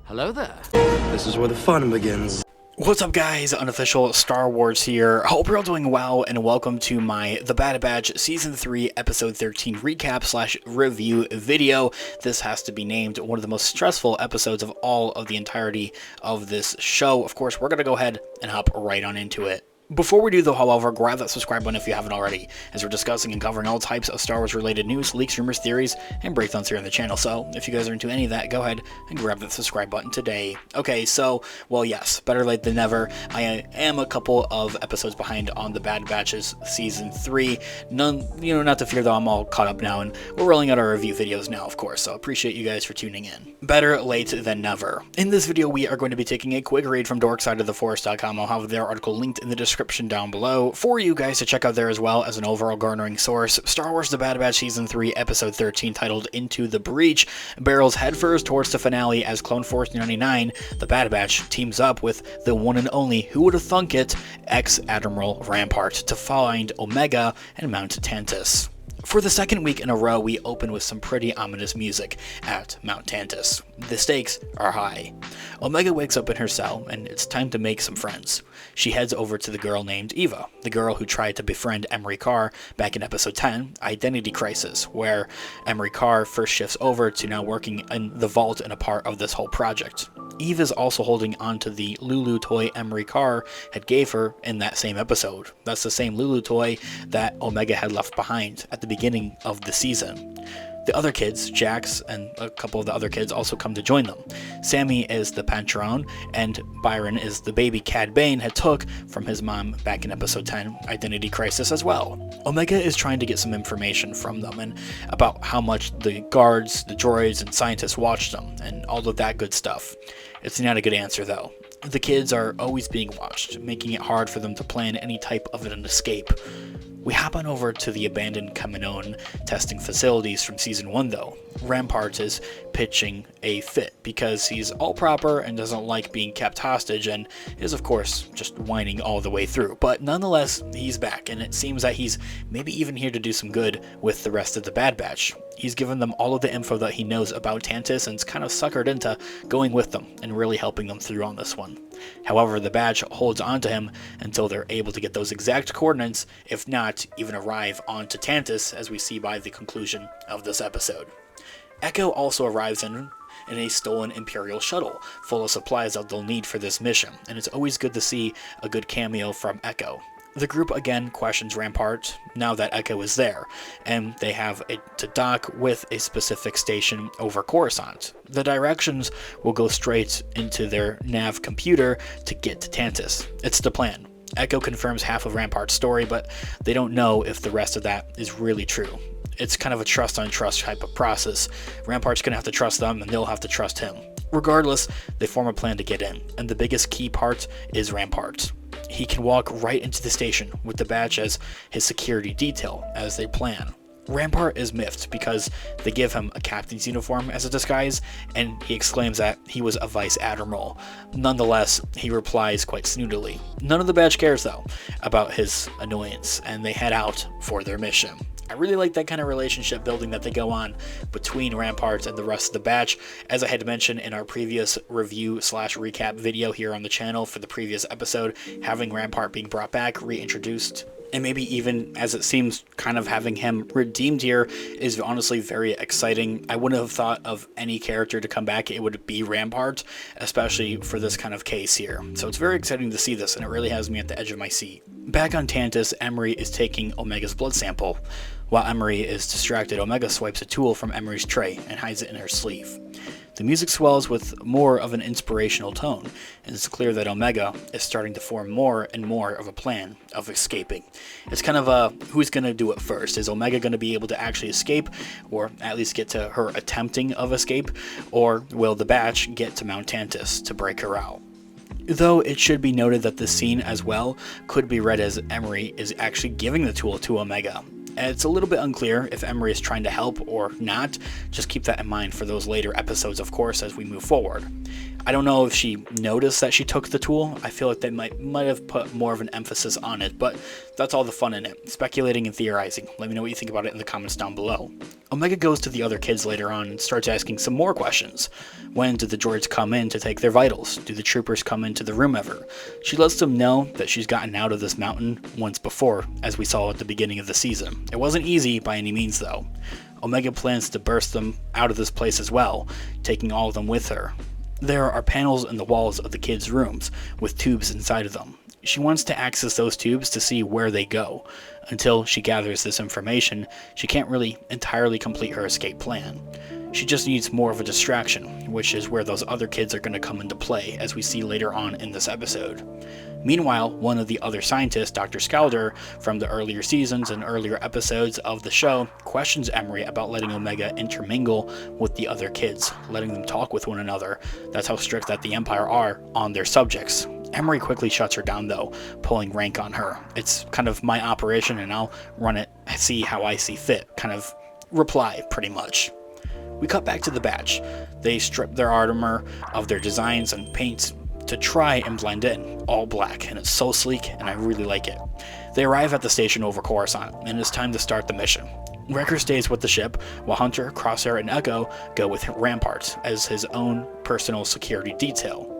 Hello there. This is where the fun begins. What's up, guys? Unofficial Star Wars here. Hope you're all doing well, and welcome to my The Bad Batch Season 3 Episode 13 recap / review video. This has to be named one of the most stressful episodes of all of the entirety of this show. Of course, we're going to go ahead and hop right on into it. Before we do though, however, grab that subscribe button if you haven't already, as we're discussing and covering all types of Star Wars related news, leaks, rumors, theories, and breakdowns here on the channel. So if you guys are into any of that, go ahead and grab that subscribe button today. Okay, so, well, yes, better late than never. I am a couple of episodes behind on the Bad Batches Season 3. None, not to fear though, I'm all caught up now, and we're rolling out our review videos now, of course, so appreciate you guys for tuning in. Better late than never. In this video, we are going to be taking a quick read from dorksideoftheforce.com. I'll have their article linked in the description down below for you guys to check out there, as well as an overall garnering source. Star Wars The Bad Batch Season 3 Episode 13, titled Into the Breach, barrels headfirst towards the finale as Clone Force 99, The Bad Batch, teams up with the one and only, who would have thunk it, ex-Admiral Rampart to find Omega and Mount Tantus. For the second week in a row, we open with some pretty ominous music at Mount Tantus. The stakes are high. Omega wakes up in her cell, and it's time to make some friends. She heads over to the girl named Eva, the girl who tried to befriend Emery Carr back in Episode 10, Identity Crisis, where Emery Carr first shifts over to now working in the vault and a part of this whole project. Eve is also holding on to the Lulu toy Emery Carr had gave her in that same episode. That's the same Lulu toy that Omega had left behind at the beginning of the season. The other kids, Jax and a couple of the other kids, also come to join them. Sammy is the Pancheron, and Byron is the baby Cad Bane had took from his mom back in Episode 10, Identity Crisis, as well. Omega is trying to get some information from them, and about how much the guards, the droids, and scientists watched them, and all of that good stuff. It's not a good answer, though. The kids are always being watched, making it hard for them to plan any type of an escape. We hop on over to the abandoned Kaminon testing facilities from Season 1 though. Rampart is pitching a fit because he's all proper and doesn't like being kept hostage, and is of course just whining all the way through. But nonetheless, he's back, and it seems that he's maybe even here to do some good with the rest of the Bad Batch. He's given them all of the info that he knows about Tantus and's kind of suckered into going with them and really helping them through on this one. However, the Batch holds on to him until they're able to get those exact coordinates, if not even arrive onto Tantus, as we see by the conclusion of this episode. Echo also arrives in a stolen Imperial shuttle, full of supplies that they'll need for this mission, and it's always good to see a good cameo from Echo. The group again questions Rampart, now that Echo is there, and they have to dock with a specific station over Coruscant. The directions will go straight into their nav computer to get to Tantus. It's the plan. Echo confirms half of Rampart's story, but they don't know if the rest of that is really true. It's kind of a trust on trust type of process. Rampart's gonna have to trust them, and they'll have to trust him. Regardless, they form a plan to get in, and the biggest key part is Rampart. He can walk right into the station with the Batch as his security detail, as they plan. Rampart is miffed because they give him a captain's uniform as a disguise, and he exclaims that he was a vice admiral. Nonetheless, he replies quite snootily. None of the Batch cares though about his annoyance, and they head out for their mission. I really like that kind of relationship building that they go on between Rampart and the rest of the Batch. As I had mentioned in our previous review / recap video here on the channel for the previous episode, having Rampart being brought back, reintroduced, and maybe even, as it seems, kind of having him redeemed here is honestly very exciting. I wouldn't have thought of any character to come back, it would be Rampart, especially for this kind of case here. So it's very exciting to see this, and it really has me at the edge of my seat. Back on Tantus, Emery is taking Omega's blood sample. While Emery is distracted, Omega swipes a tool from Emery's tray and hides it in her sleeve. The music swells with more of an inspirational tone, and it's clear that Omega is starting to form more and more of a plan of escaping. It's kind of a, who's going to do it first? Is Omega going to be able to actually escape, or at least get to her attempting of escape, or will the Batch get to Mount Tantus to break her out? Though it should be noted that this scene as well could be read as Emery is actually giving the tool to Omega. It's a little bit unclear if Emery is trying to help or not. Just keep that in mind for those later episodes, of course, as we move forward. I don't know if she noticed that she took the tool. I feel like they might have put more of an emphasis on it, but that's all the fun in it. Speculating and theorizing. Let me know what you think about it in the comments down below. Omega goes to the other kids later on and starts asking some more questions. When do the droids come in to take their vitals? Do the troopers come into the room ever? She lets them know that she's gotten out of this mountain once before, as we saw at the beginning of the season. It wasn't easy by any means though. Omega plans to burst them out of this place as well, taking all of them with her. There are panels in the walls of the kids' rooms, with tubes inside of them. She wants to access those tubes to see where they go. Until she gathers this information, she can't really entirely complete her escape plan. She just needs more of a distraction, which is where those other kids are going to come into play, as we see later on in this episode. Meanwhile, one of the other scientists, Dr. Scalder, from the earlier seasons and earlier episodes of the show, questions Emery about letting Omega intermingle with the other kids, letting them talk with one another. That's how strict that the Empire are on their subjects. Emery quickly shuts her down though, pulling rank on her. It's kind of my operation and I'll run it, see how I see fit, kind of reply pretty much. We cut back to the batch. They strip their armor of their designs and paints to try and blend in, all black, and it's so sleek and I really like it. They arrive at the station over Coruscant, and it's time to start the mission. Wrecker stays with the ship, while Hunter, Crosshair, and Echo go with Rampart as his own personal security detail.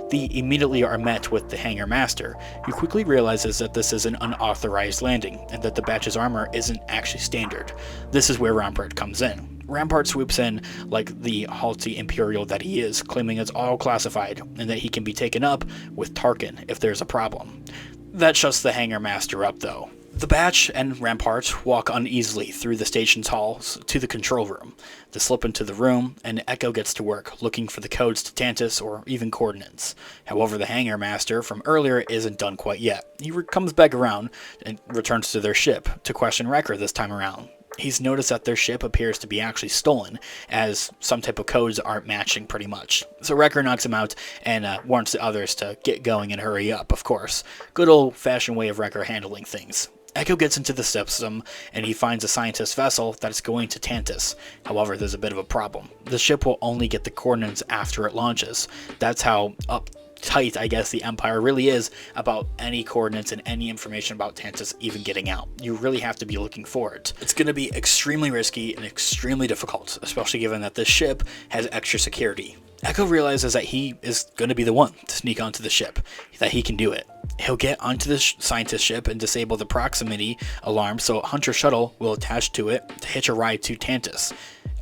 They immediately are met with the Hangar Master, who quickly realizes that this is an unauthorized landing, and that the batch's armor isn't actually standard. This is where Rampart comes in. Rampart swoops in like the haughty Imperial that he is, claiming it's all classified, and that he can be taken up with Tarkin if there's a problem. That shuts the Hangar Master up though. The Batch and Rampart walk uneasily through the station's halls to the control room. They slip into the room, and Echo gets to work, looking for the codes to Tantus or even coordinates. However, the Hangar Master from earlier isn't done quite yet. He comes back around and returns to their ship to question Wrecker this time around. He's noticed that their ship appears to be actually stolen, as some type of codes aren't matching pretty much. So Wrecker knocks him out and warns the others to get going and hurry up, of course. Good old-fashioned way of Wrecker handling things. Echo gets into the system, and he finds a scientist vessel that is going to Tantus. However, there's a bit of a problem. The ship will only get the coordinates after it launches. That's how uptight, I guess, the Empire really is about any coordinates and any information about Tantus even getting out. You really have to be looking for it. It's going to be extremely risky and extremely difficult, especially given that this ship has extra security. Echo realizes that he is going to be the one to sneak onto the ship, that he can do it. He'll get onto the scientist ship and disable the proximity alarm so Hunter's shuttle will attach to it to hitch a ride to Tantus.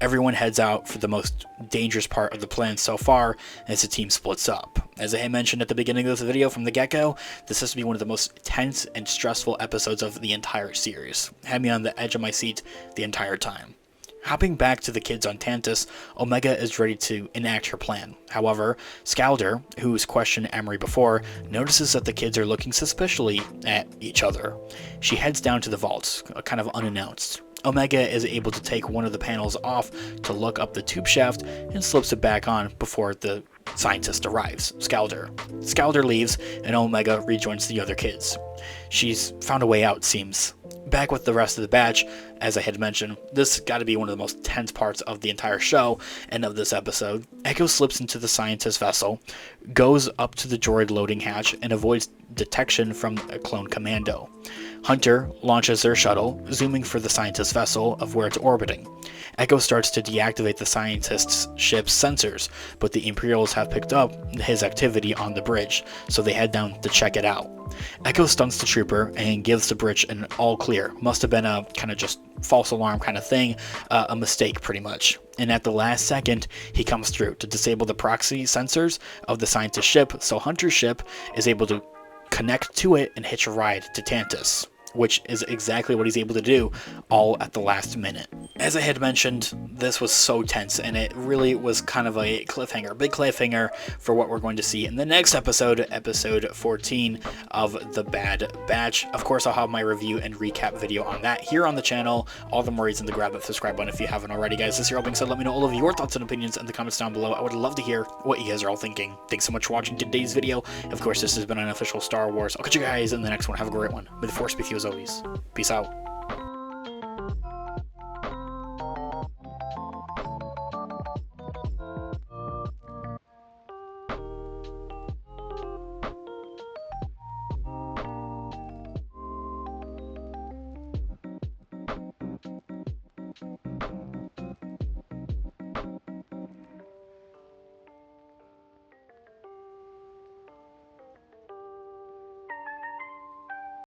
Everyone heads out for the most dangerous part of the plan so far as the team splits up. As I had mentioned at the beginning of this video from the get-go, this has to be one of the most tense and stressful episodes of the entire series. Had me on the edge of my seat the entire time. Hopping back to the kids on Tantus, Omega is ready to enact her plan. However, Scalder, who's questioned Emery before, notices that the kids are looking suspiciously at each other. She heads down to the vaults, kind of unannounced. Omega is able to take one of the panels off to look up the tube shaft and slips it back on before the scientist arrives, Scalder. Scalder leaves and Omega rejoins the other kids. She's found a way out, seems. Back with the rest of the batch, as I had mentioned, this got to be one of the most tense parts of the entire show and of this episode. Echo slips into the scientist vessel, goes up to the droid loading hatch, and avoids detection from a clone commando. Hunter launches their shuttle, zooming for the scientist vessel of where it's orbiting. Echo starts to deactivate the scientist's ship's sensors, but the Imperials have picked up his activity on the bridge, so they head down to check it out. Echo stuns the trooper and gives the bridge an all clear. Must have been a kind of just false alarm kind of thing, a mistake pretty much. And at the last second, he comes through to disable the proxy sensors of the scientist ship, so Hunter's ship is able to connect to it and hitch a ride to Tantus, which is exactly what he's able to do, all at the last minute. As I had mentioned, this was so tense, and it really was kind of a cliffhanger, a big cliffhanger for what we're going to see in the next episode, episode 14 of The Bad Batch. Of course, I'll have my review and recap video on that here on the channel. All the more reason to grab that subscribe button if you haven't already, guys. This year, all being said, let me know all of your thoughts and opinions in the comments down below. I would love to hear what you guys are all thinking. Thanks so much for watching today's video. Of course, this has been an official Star Wars. I'll catch you guys in the next one. Have a great one. May the Force be with you as always. Peace out.